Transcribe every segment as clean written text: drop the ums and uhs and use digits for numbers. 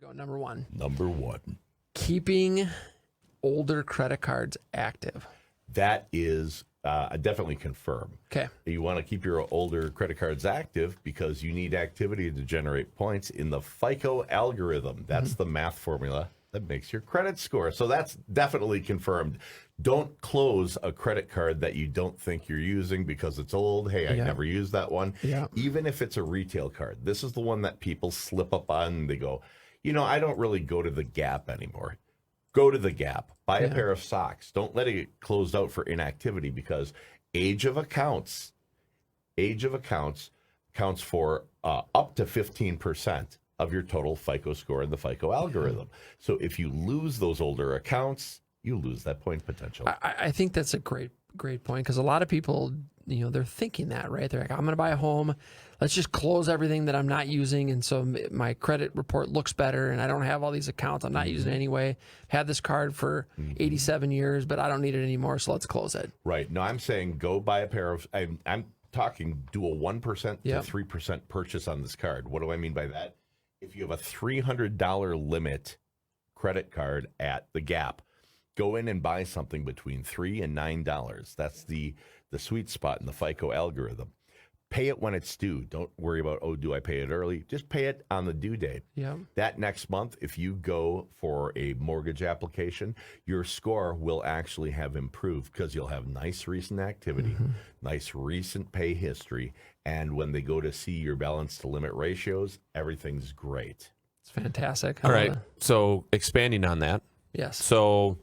Go number one. Number one. Keeping older credit cards active. That is definitely confirmed. Okay. You want to keep your older credit cards active because you need activity to generate points in the FICO algorithm. That's the math formula that makes your credit score. So that's definitely confirmed. Don't close a credit card that you don't think you're using because it's old. Hey, I never used that one. Yeah. Even if it's a retail card. This is the one that people slip up on and they go, I don't really go to the Gap anymore. Go to the Gap. Buy a pair of socks. Don't let it get closed out for inactivity because age of accounts counts for up to 15% of your total FICO score in the FICO algorithm. So if you lose those older accounts, you lose that point potential. I think that's a great point because a lot of people, they're thinking that, right? They're like, I'm going to buy a home. Let's just close everything that I'm not using. And so my credit report looks better and I don't have all these accounts I'm not using anyway. Had this card for 87 years, but I don't need it anymore. So let's close it. Right. No, I'm saying go buy a pair of, I'm talking do a 1% to 3% purchase on this card. What do I mean by that? If you have a $300 limit credit card at the Gap, go in and buy something between $3 and $9. That's the sweet spot in the FICO algorithm. Pay it when it's due. Don't worry about, do I pay it early? Just pay it on the due date. Yeah. That next month, if you go for a mortgage application, your score will actually have improved because you'll have nice recent activity, nice recent pay history, and when they go to see your balance to limit ratios, everything's great. It's fantastic. All right. So expanding on that. Yes. So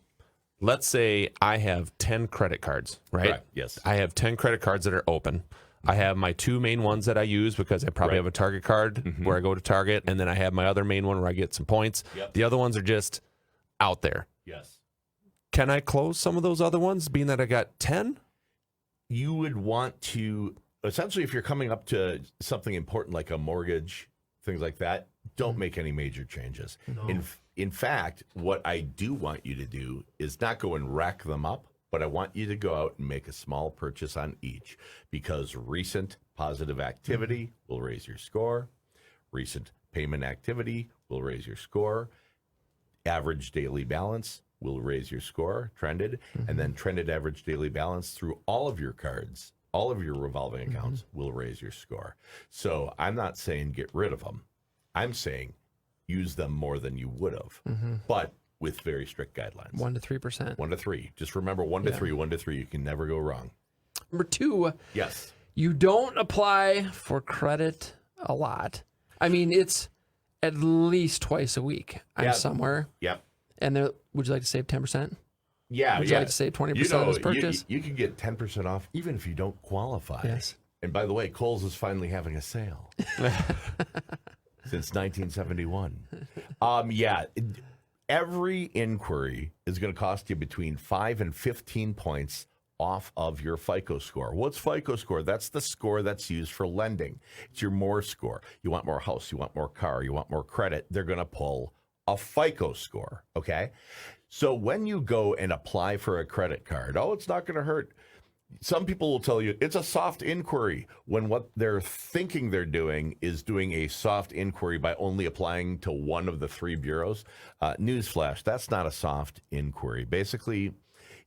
let's say I have 10 credit cards, right? Correct. Yes. I have 10 credit cards that are open. I have my two main ones that I use because I probably have a Target card where I go to Target, and then I have my other main one where I get some points. Yep. The other ones are just out there. Yes. Can I close some of those other ones, being that I got 10? You would want to, essentially, if you're coming up to something important like a mortgage, things like that, don't make any major changes. No. In fact, what I do want you to do is not go and rack them up, but I want you to go out and make a small purchase on each because recent positive activity will raise your score. Recent payment activity will raise your score. Average daily balance will raise your score, trended, and then trended average daily balance through all of your cards, all of your revolving accounts will raise your score. So I'm not saying get rid of them. I'm saying use them more than you would have, but with very strict guidelines. 1 to 3%. 1 to 3. Just remember 1 to 3, 1 to 3. You can never go wrong. Number 2. Yes. You don't apply for credit a lot. I mean, it's at least twice a week. I'm somewhere. Yep. And there, would you like to save 10%? Yeah. Would you like to save 20% of this purchase? You can get 10% off even if you don't qualify. Yes. And by the way, Kohl's is finally having a sale. Since 1971. Every inquiry is going to cost you between 5 and 15 points off of your FICO score. What's FICO score? That's the score that's used for lending. It's your more score. You want more house, you want more car, you want more credit. They're going to pull a FICO score, okay? So when you go and apply for a credit card, it's not going to hurt. Some people will tell you it's a soft inquiry when what they're thinking they're doing is doing a soft inquiry by only applying to one of the 3 bureaus. Newsflash, that's not a soft inquiry. Basically,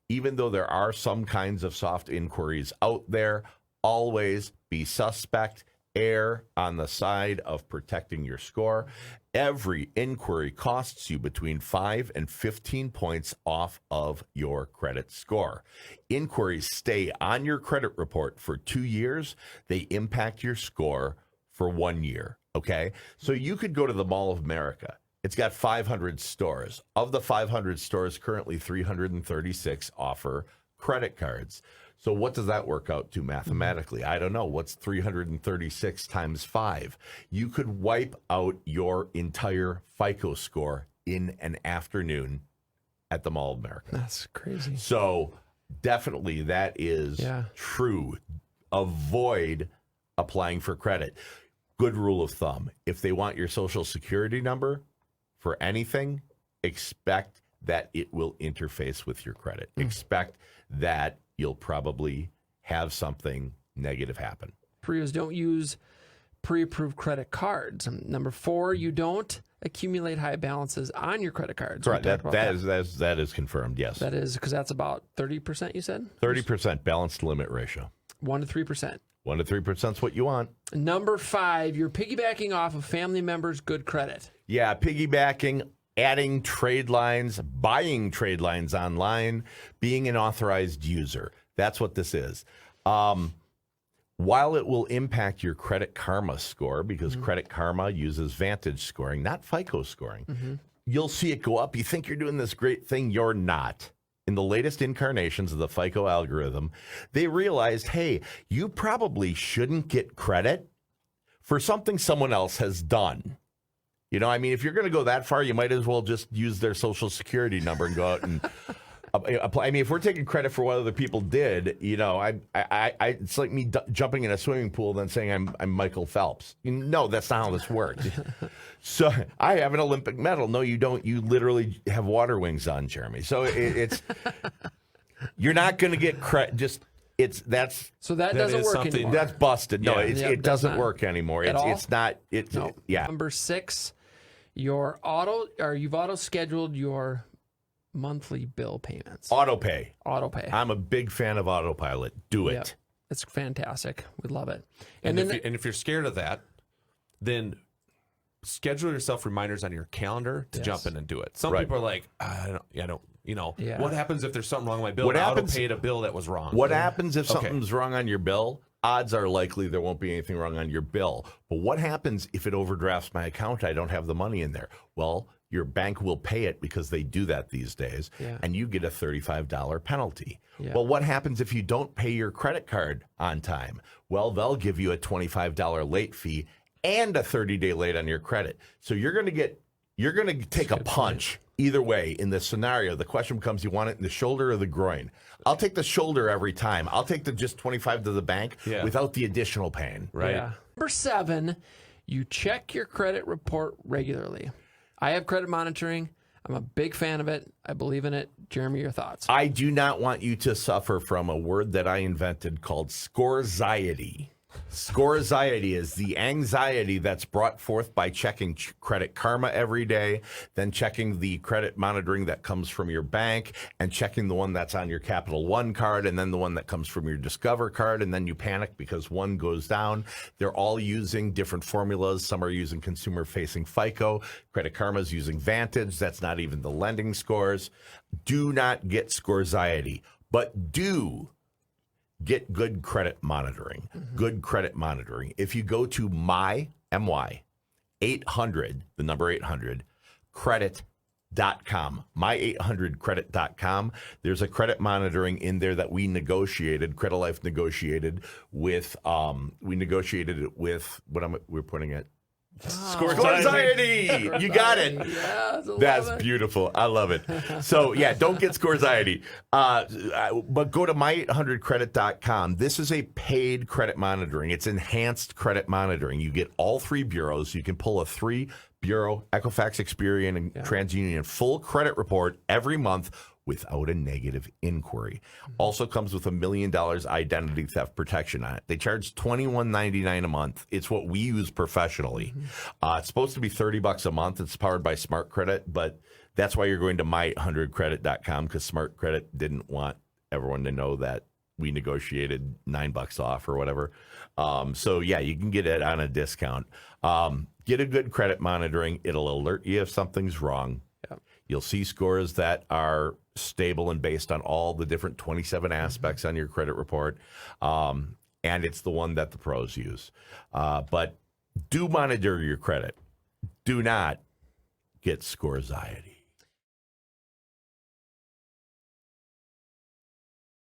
even though there are some kinds of soft inquiries out there, always be suspect, err on the side of protecting your score. Every inquiry costs you between 5 and 15 points off of your credit score. Inquiries stay on your credit report for 2 years. They impact your score for 1 year, okay? So you could go to the Mall of America. It's got 500 stores. Of the 500 stores, currently 336 offer credit cards. So what does that work out to mathematically? I don't know. What's 336 times 5? You could wipe out your entire FICO score in an afternoon at the Mall of America. That's crazy. So definitely that is true. Avoid applying for credit. Good rule of thumb. If they want your social security number for anything, expect that it will interface with your credit. Expect that you'll probably have something negative happen. Don't use pre-approved credit cards. Number 4, you don't accumulate high balances on your credit cards. Correct. We talked about That is confirmed. Yes. That is because that's about 30%. You said 30% balanced limit ratio. 1 to 3%. 1 to 3% is what you want. Number 5, you're piggybacking off of family members' good credit. Yeah, piggybacking, adding trade lines, buying trade lines online, being an authorized user. That's what this is. While it will impact your Credit Karma score, because Credit Karma uses Vantage scoring, not FICO scoring, you'll see it go up. You think you're doing this great thing. You're not. In the latest incarnations of the FICO algorithm, they realized, hey, you probably shouldn't get credit for something someone else has done. You know, I mean, if you're going to go that far, you might as well just use their social security number and go out and apply. I mean, if we're taking credit for what other people did, you know, it's like me jumping in a swimming pool and then saying I'm Michael Phelps. No, that's not how this works. So I have an Olympic medal. No, you don't. You literally have water wings on, Jeremy. So it's you're not going to get credit. So that doesn't work anymore. That's busted. No, Yeah. it doesn't work anymore. It's not. No. Yeah. Number 6, you've auto scheduled your monthly bill payments. Auto pay. I'm a big fan of autopilot. Do it. Yep. It's fantastic. We love it. And if you're scared of that, then schedule yourself reminders on your calendar to jump in and do it. Some people are like, I don't. What happens if there's something wrong with my bill? I auto-paid a bill that was wrong. What happens if something's wrong on your bill? Odds are likely there won't be anything wrong on your bill. But what happens if it overdrafts my account? I don't have the money in there. Well, your bank will pay it because they do that these days, and you get a $35 penalty. Yeah. Well, what happens if you don't pay your credit card on time? Well, they'll give you a $25 late fee and a 30-day late on your credit. So you're going to take a punch either way in this scenario. The question becomes, you want it in the shoulder or the groin? I'll take the shoulder every time. I'll take the just 25 to the bank without the additional pain. Right. Yeah. Number 7, you check your credit report regularly. I have credit monitoring. I'm a big fan of it. I believe in it. Jeremy, your thoughts? I do not want you to suffer from a word that I invented called scorexiety. Scorexiety is the anxiety that's brought forth by checking Credit Karma every day, then checking the credit monitoring that comes from your bank, and checking the one that's on your Capital One card, and then the one that comes from your Discover card, and then you panic because one goes down. They're all using different formulas. Some are using consumer-facing FICO. Credit Karma's using Vantage. That's not even the lending scores. Do not get scorexiety, but do get good credit monitoring. Good credit monitoring. If you go to my 800, the number 800, credit.com, my800credit.com, there's a credit monitoring in there that we negotiated, Credilife negotiated with, we're putting it. Scorexiety. You got it. Yeah, that's beautiful. I love it. So, yeah, don't get scorexiety. But go to my800credit.com. This is a paid credit monitoring. It's enhanced credit monitoring. You get all 3 bureaus. You can pull a 3-bureau Equifax, Experian, and TransUnion full credit report every month without a negative inquiry. Also comes with $1 million identity theft protection on it. They charge $21.99 a month. It's what we use professionally. It's supposed to be $30 a month. It's powered by Smart Credit, but that's why you're going to my800credit.com, because Smart Credit didn't want everyone to know that we negotiated $9 off or whatever. So yeah, you can get it on a discount. Get a good credit monitoring. It'll alert you if something's wrong. You'll see scores that are stable and based on all the different 27 aspects on your credit report. And it's the one that the pros use. But do monitor your credit. Do not get scorexiety.